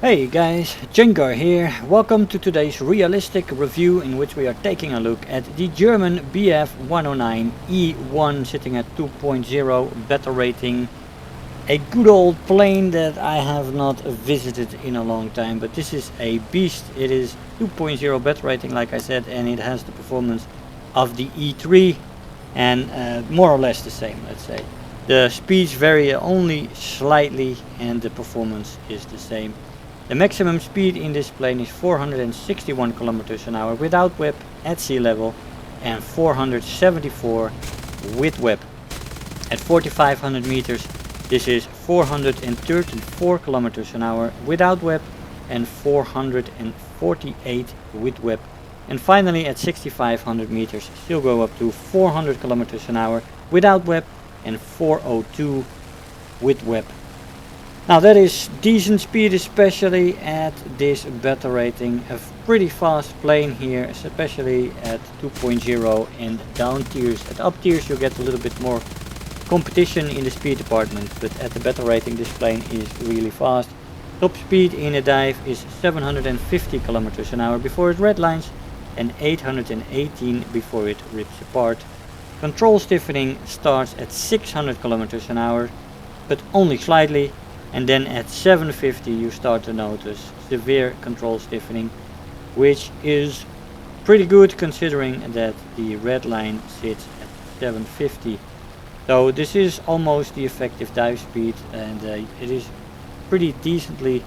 Hey guys, Jengar here. Welcome to today's realistic review in which we are taking a look at the German Bf 109 E-1 sitting at 2.0 battle rating. A good old plane that I have not visited in a long time, but this is a beast. It is 2.0 battle rating like I said, and it has the performance of the E3 and more or less the same, let's say. The speeds vary only slightly and the performance is the same. The maximum speed in this plane is 461 kilometers an hour without WEP at sea level and 474 with WEP. At 4500 meters this is 434 kilometers an hour without WEP and 448 with WEP. And finally at 6500 meters still go up to 400 kilometers an hour without WEP and 402 with WEP. Now that is decent speed, especially at this battle rating. A pretty fast plane here, especially at 2.0 and down tiers. At up tiers you get a little bit more competition in the speed department, but at the battle rating this plane is really fast. Top speed in a dive is 750 kilometers an hour before it redlines and 818 before it rips apart. Control stiffening starts at 600 kilometers an hour, but only slightly. And then at 750 you start to notice severe control stiffening, which is pretty good considering that the red line sits at 750. So this is almost the effective dive speed, and it is pretty decently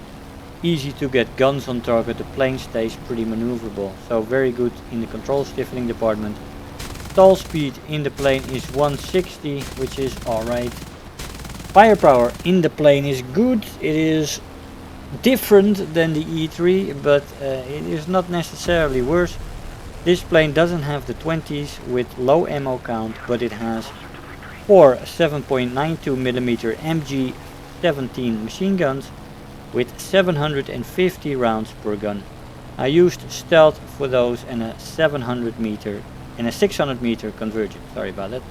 easy to get guns on target. The plane stays pretty maneuverable, so very good in the control stiffening department. Stall speed in the plane is 160, which is alright. Firepower in the plane is good. It is different than the E3, but it is not necessarily worse. This plane doesn't have the 20s with low ammo count, but it has 4 7.92mm MG17 machine guns with 750 rounds per gun. I used stealth for those and a 700 meter and a 600 meter convergent. Sorry about that.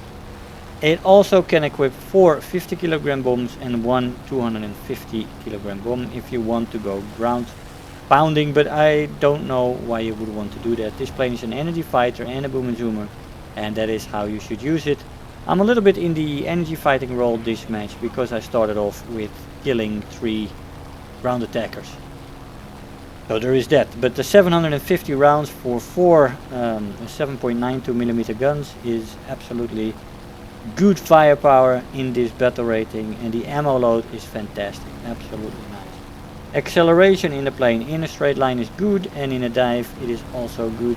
It also can equip 4 50 kilogram bombs and 1 250 kilogram bomb if you want to go ground pounding, but I don't know why you would want to do that. This plane is an energy fighter and a boom and zoomer, and that is how you should use it. I'm a little bit in the energy fighting role this match because I started off with killing 3 ground attackers. So there is that, but the 750 rounds for 4 7.92mm guns is absolutely good firepower in this battle rating, and the ammo load is fantastic, absolutely nice. Acceleration in the plane in a straight line is good, and in a dive it is also good.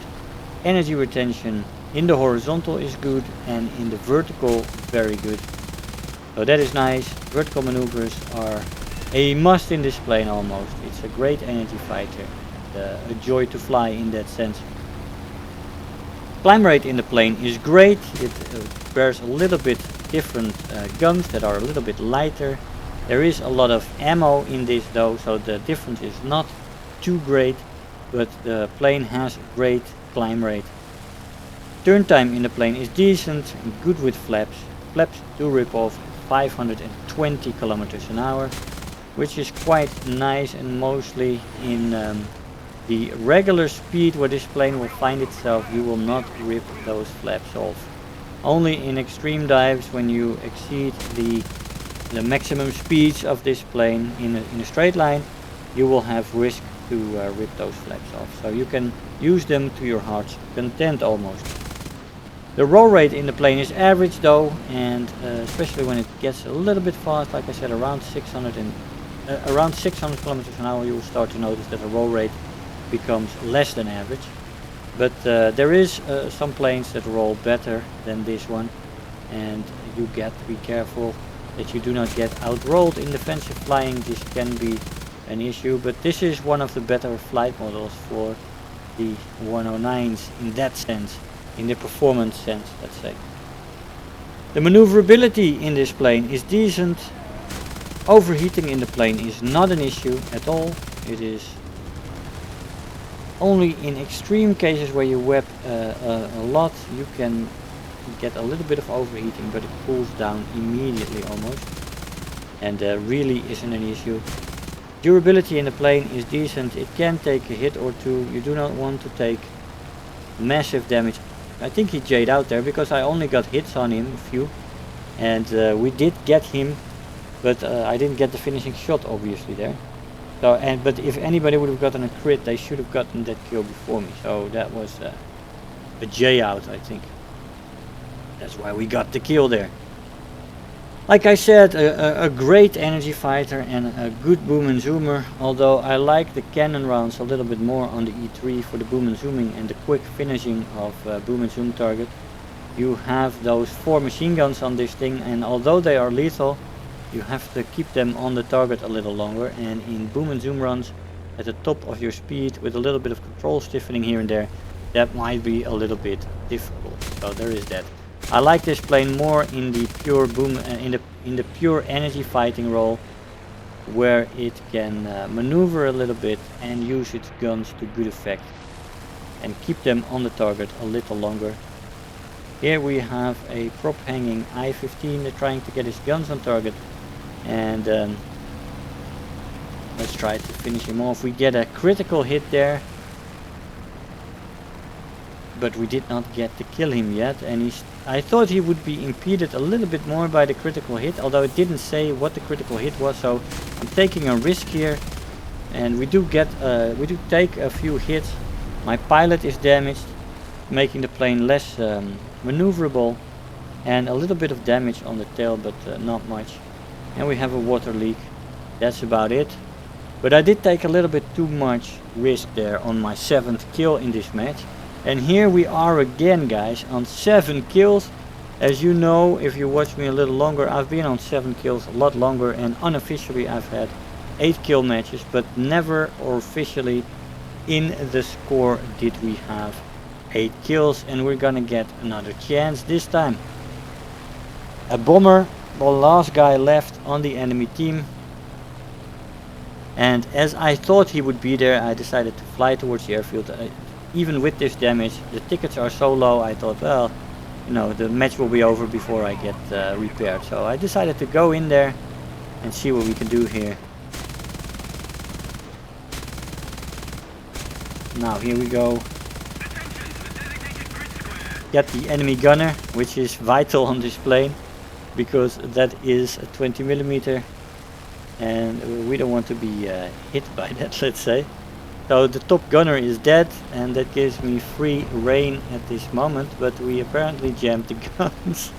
Energy retention in the horizontal is good, and in the vertical very good. So that is nice. Vertical maneuvers are a must in this plane almost. It's a great energy fighter, a joy to fly in that sense. Climb rate in the plane is great. It bears a little bit different guns that are a little bit lighter. There is a lot of ammo in this though, so the difference is not too great, but the plane has great climb rate. Turn time in the plane is decent, good with flaps. Flaps do rip off 520 kilometers an hour, which is quite nice, and mostly in the regular speed where this plane will find itself, you will not rip those flaps off. Only in extreme dives, when you exceed the maximum speeds of this plane in a straight line, you will have risk to rip those flaps off. So you can use them to your heart's content almost. The roll rate in the plane is average though, and especially when it gets a little bit fast, like I said, around 600 kilometers an hour, you will start to notice that the roll rate becomes less than average. But there is some planes that roll better than this one, and you get to be careful that you do not get outrolled in defensive flying. This can be an issue, but this is one of the better flight models for the 109s in that sense, in the performance sense, let's say. The maneuverability in this plane is decent. Overheating in the plane is not an issue at all. It is only in extreme cases where you web a lot you can get a little bit of overheating, but it cools down immediately almost, and really isn't an issue. Durability in the plane is decent. It can take a hit or two. You do not want to take massive damage. I think he J'd out there because I only got hits on him, a few. And we did get him, but I didn't get the finishing shot obviously there. So, but if anybody would have gotten a crit, they should have gotten that kill before me. So that was a J out, I think. That's why we got the kill there. Like I said, a great energy fighter and a good boom and zoomer. Although I like the cannon rounds a little bit more on the E3 for the boom and zooming and the quick finishing of boom and zoom target. You have those 4 machine guns on this thing, and although they are lethal, you have to keep them on the target a little longer. And in boom and zoom runs at the top of your speed with a little bit of control stiffening here and there, that might be a little bit difficult. So there is that. I like this plane more in the pure boom, in the pure energy fighting role, where it can maneuver a little bit and use its guns to good effect and keep them on the target a little longer. Here we have a prop hanging I-15 trying to get his guns on target, and let's try to finish him off. We get a critical hit there, but we did not get to kill him yet, and I thought he would be impeded a little bit more by the critical hit, although it didn't say what the critical hit was, so I'm taking a risk here, and we do take a few hits. My pilot is damaged, making the plane less maneuverable, and a little bit of damage on the tail, but not much. And we have a water leak. That's about it. But I did take a little bit too much risk there on my 7th kill in this match. And here we are again, guys, on 7 kills. As you know, if you watch me a little longer, I've been on 7 kills a lot longer, and unofficially I've had 8 kill matches, but never or officially in the score did we have 8 kills, and we're gonna get another chance this time. A bomber, the last guy left on the enemy team, and as I thought he would be there, I decided to fly towards the airfield. Even with this damage, the tickets are so low, I thought, well, you know, the match will be over before I get repaired. So I decided to go in there and see what we can do here. Now here we go. Get the enemy gunner, which is vital on this plane, because that is a 20mm, and we don't want to be hit by that, let's say. So the top gunner is dead, and that gives me free reign at this moment, but we apparently jammed the guns.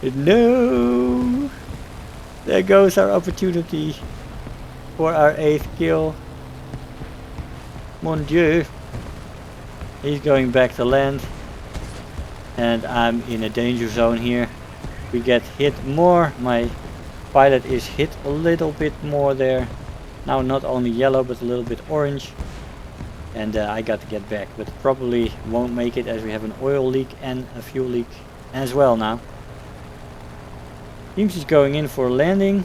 No! There goes our opportunity for our 8th kill. Mon Dieu! He's going back to land, and I'm in a danger zone here. We get hit more, my pilot is hit a little bit more there. Now not only yellow, but a little bit orange. And I got to get back, but probably won't make it as we have an oil leak and a fuel leak as well now. Seems he's going in for a landing.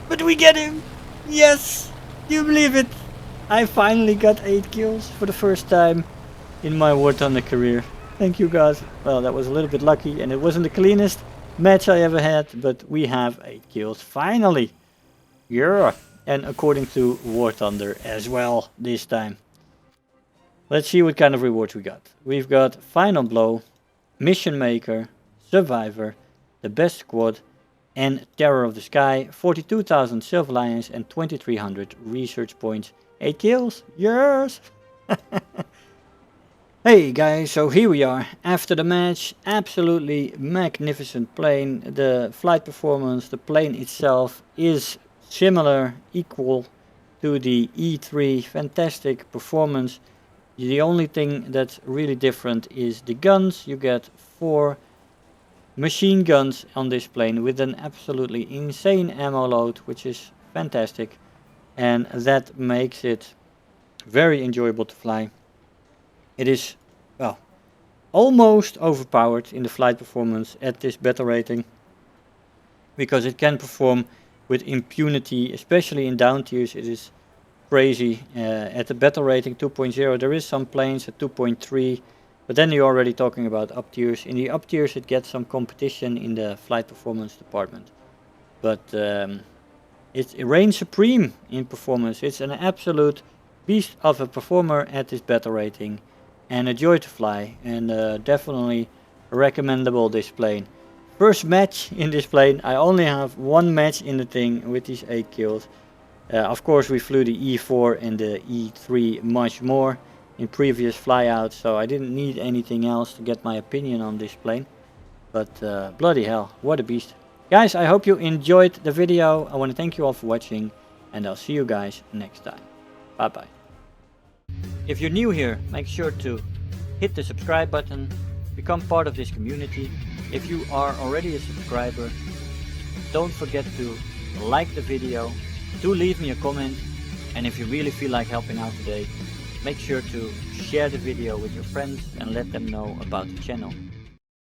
But we get him! Yes! Do you believe it? I finally got 8 kills for the first time in my War Thunder career. Thank you guys. Well, that was a little bit lucky, and it wasn't the cleanest match I ever had, but we have 8 kills finally. Yeah! And according to War Thunder as well this time. Let's see what kind of rewards we got. We've got Final Blow, Mission Maker, Survivor, the Best Squad, and Terror of the Sky. 42,000 Silver Lions and 2,300 research points. 8 kills? Yes! Hey guys, so here we are after the match. Absolutely magnificent plane. The flight performance, the plane itself is similar, equal to the E3. Fantastic performance. The only thing that's really different is the guns. You get 4 machine guns on this plane with an absolutely insane ammo load, which is fantastic, and that makes it very enjoyable to fly. It is, well, almost overpowered in the flight performance at this battle rating, because it can perform with impunity, especially in down tiers. It is crazy. At the battle rating 2.0 there is some planes at 2.3, but then you're already talking about up tiers. In the up tiers it gets some competition in the flight performance department, but It reigns supreme in performance. It's an absolute beast of a performer at this battle rating, and a joy to fly, and definitely recommendable this plane. First match in this plane. I only have one match in the thing with these 8 kills. Of course we flew the E4 and the E3 much more in previous flyouts, so I didn't need anything else to get my opinion on this plane. But bloody hell, what a beast. Guys, I hope you enjoyed the video. I want to thank you all for watching, and I'll see you guys next time. Bye bye. If you're new here, make sure to hit the subscribe button, become part of this community. If you are already a subscriber, don't forget to like the video, do leave me a comment, and if you really feel like helping out today, make sure to share the video with your friends and let them know about the channel.